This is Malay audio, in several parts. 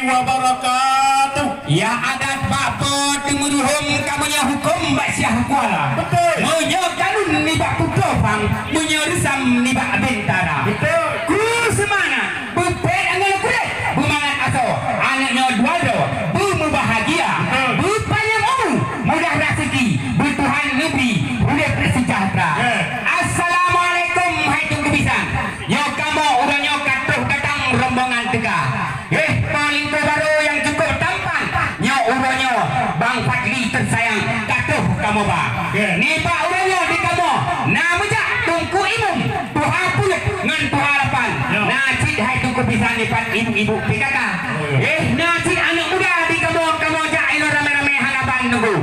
wabarakatuh. Ya adat bapa temuruhum kamunya hukum basyah kuala. Betul. Munyo kanun ni bak putopang, munyo resam ni bak bentara. Betul. Ku semana, bupet angan kulit, bumangat aso, anaknya duado, bu bahagia, bu panjang umur, mudah rezeki, bu Tuhan lebih, boleh bersejahtera. Assalamualaikum hai tunggu bisan. Yo kamu udah katuh datang rombongan tegak. Paling terbaru yang cukup tampan. Nyo uronyo Bang Fadli tersayang katuh kamu ba. Ni pak uronyo di kamu. Nama jak tungku imum. Tuha pulut ngan tuha lapan. Nacid hai tungku pisan ni pat ibu-ibu PKK. Nacid anak muda di kamu jak ilo rame-rame hanapan nunggu.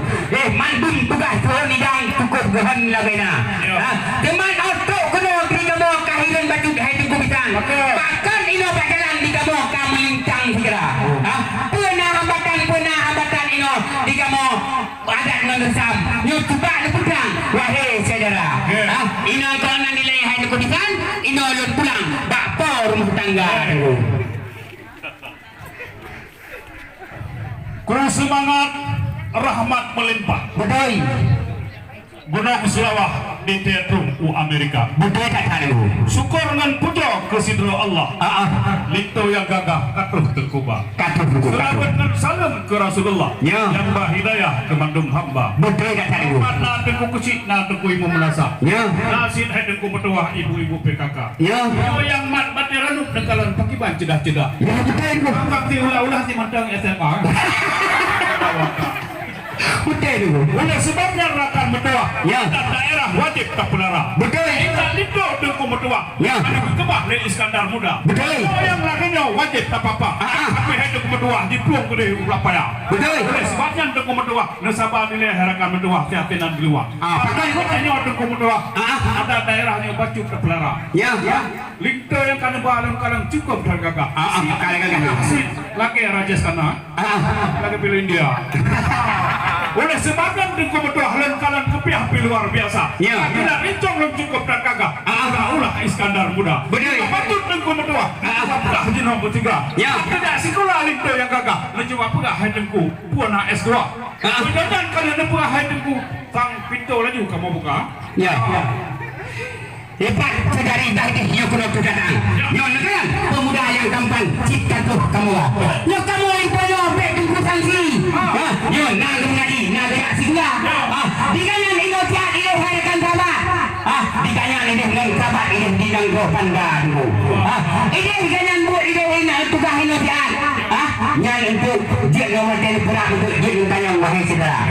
Mandum tugas turun nidang cukup gehan lagena. Teman otok kena di kamu kahiran batu hai tungku pisan. Bahkan ilo bakalan di kamu lincang segera. Pernah hambatan ino di kamu adat ngeresam. Nyo coba leputang. Wahai saudara. Ino kau nak nilai hai nukudisan, ino lun pulang. Bakpo rumah tangga. Ku semangat rahmat melimpah. Betul. Gunung Selawah di Teatrum u Amerika. Betul tak tahu. Syukur ngan puja ke sidro Allah. Lito yang gagah katuh terkuba. Katuh terkuba. Selamat dan salam ke Rasulullah. Ya. Yang bahidayah ke mandung hamba. Betul tak tahu. Na tengku kecil, na tengku imu menasa. Ya. Nasin hai tengku metuah ibu-ibu PKK. Ya. Yang mat bateranuk nengkalan pakiban cedah-cedah. Ya betul. Angkat ti ulah-ulah ti mandang SMA. Betul dulu. Oleh sebabnya rakan metua. Ya. Daerah wajib tak pelara. Betul. Kita lido tengku metua. Ya. Ada kebah le Iskandar muda. Betul. Yang lainnya wajib tak apa-apa. Tapi hai tengku metua dipuang ke ulapaya. Betul. Oleh sebabnya tengku metua nasabah nilai harakan metua keatinan di luar. Betul. Ini tengku metua. Ada daerahnya wajib tak pelara. Ya. Ya. Lido yang kana balang-kalang cukup harga. Kalang-kalang. Laki raja sana. Lagi pilih India. Oleh sebabnya di kebetulan halan-kalan kepiah luar biasa. Ya. Tidak rincong belum cukup dan kagak. Ulah Iskandar muda. Betul. Patut di kebetulan. Dah jenuh bertiga. Ya. Tidak sekolah itu yang kagak. Mencoba pegah hidungku. Puana S2. Kemudian kalian pegah hidungku. Tang pintu lagi kamu buka. Ya. Lepas sedari dah ini nyo kuno tu datang. Nyo negara pemuda yang tampan cipta tu kamu. Nyo kamu yang penuh tunggu sanksi. Nyo nalung lagi nalung singgah. Dikanyan ino tiap ino harakan sahabat. Dikanyan ini dengan sahabat ini dinang go pandanmu. Ini dikanyan buat ino ina tugas ino tiap. Nyan untuk dia nomor telepon untuk dia tanya wahai saudara.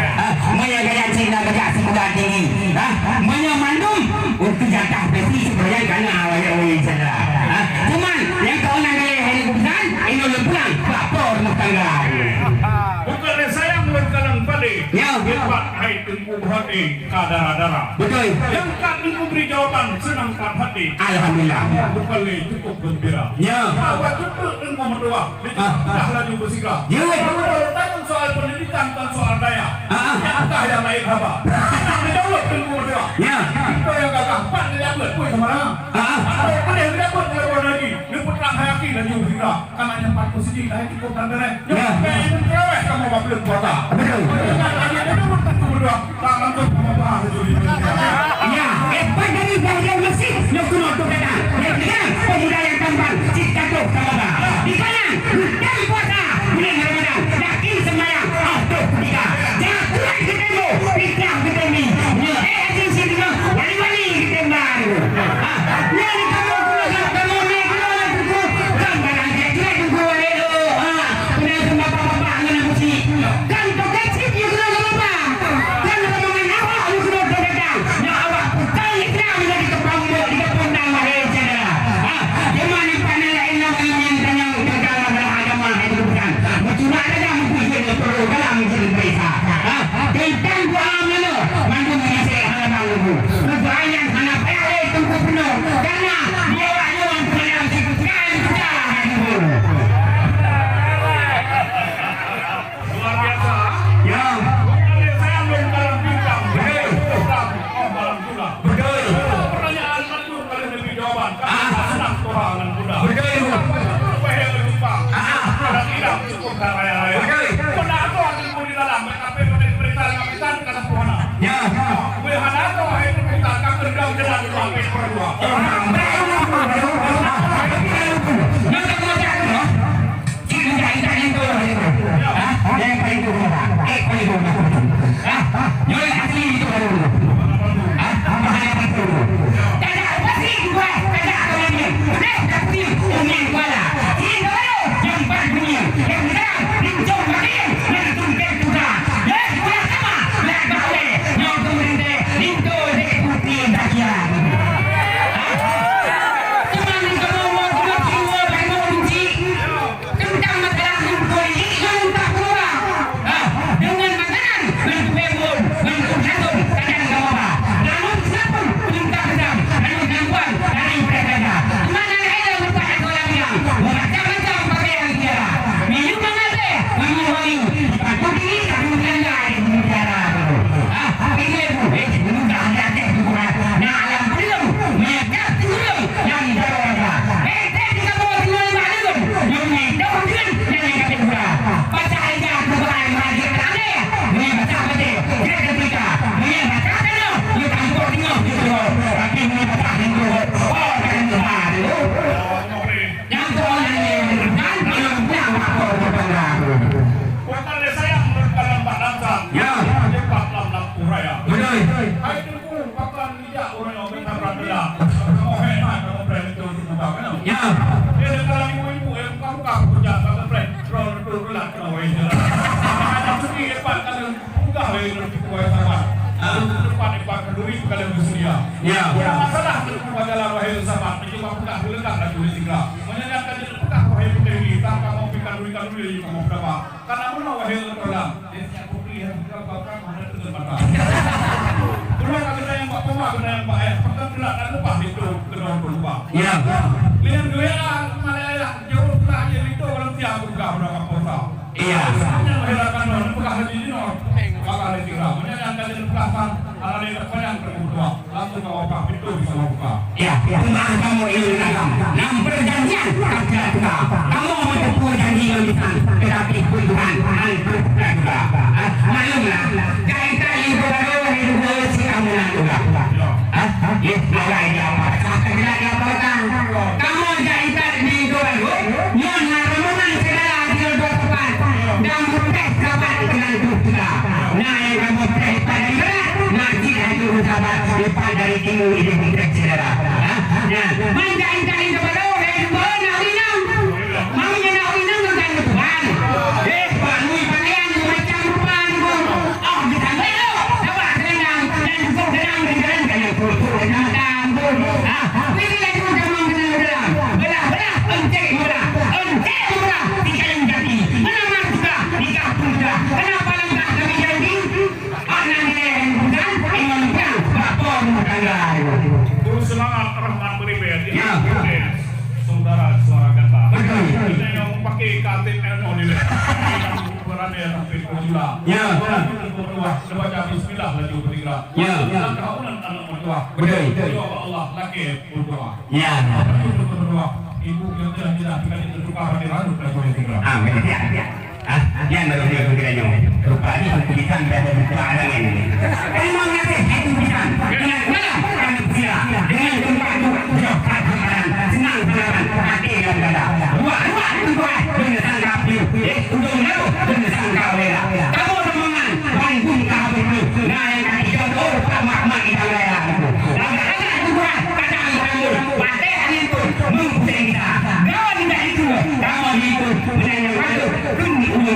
Maya gaya Cina gaya sekolah tinggi. Maya mandum untuk jatah besi sebenarnya karena awal-awal saudara. Cuman yang kau nak gaya helikopter ini lu pulang lapor rumah tangga. Bukan saya mengenal pada. Ya. Lepas hai tunggu hati kadara-dara. Betul. Yang kami memberi jawaban senang tak hati. Alhamdulillah. Bukan cukup gembira. Ya. Awak cukup tunggu berdua. Dah laju bersikap. Ya. Kalau tanya soal pendidikan dan soal daya. Yang yang lain apa? Kita jawab tunggu berdua. Ya. Kita yang gagah. Pak dia buat pun sama lah. Apa yang dia buat lewat lagi. Dia putrang hayaki dan juga kita. Karena yang empat posisi dah cukup dan beres. Ya. Ini kereweh kamu belum kuasa. Betul. Lagi dia pun tunggu berdua. Tak lanjut membahas itu. Ya. Lepas dari bahagian mesin nyo kuno tu datang. Dengan pemuda yang tampan cipta tu kamu. Di kanan dan puasa bulan Ramadan. Yakin semayang. Tuh tiga. Jangan kurang ketemu. Pitang ketemu. Asin sini no. Wali-wali ketembang. Ni kamu kamu ni kamu gambar aja juga tunggu lelo. Benar sama bapak-bapak ngana pusi. Kan kecil you kena apa? Kan rombongan awak you kena datang. Ya awak putar ikram dari kepang di kepundang wahai saudara. Gimana panel lain yang tanyang dalam beragama itu bukan. Cuma ada mungkin perlu dalam cerita. Tentang doa mana? Mandu mengasih halaman lugu. Doanya anak payah tunggu penuh. Karena dia wajib dalam sikutkan kita. Luar biasa. Ya. Saya belum dalam bintang. Malam juga. Betul. Pertanyaan satu kali lebih jawaban. Senang Tuhan dan mudah. Betul. Supaya berjumpa. Tidak cukup kau raya-raya. Kau nak tu aku di dalam, tapi berita kapitan kata puana. Ya. Wehana tu itu kita akan berdau jalan dua berdua.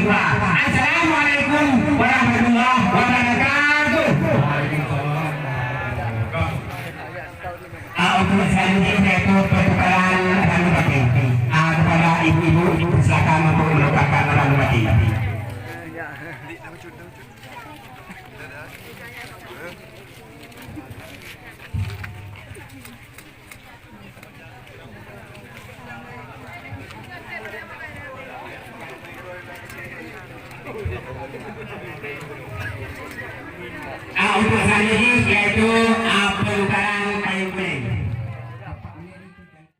Assalamualaikum warahmatullahi wabarakatuh. Untuk selanjutnya yaitu pertukaran ranubati. Kepada ibu-ibu silakan untuk menukarkan ranubati. Untuk selanjutnya yaitu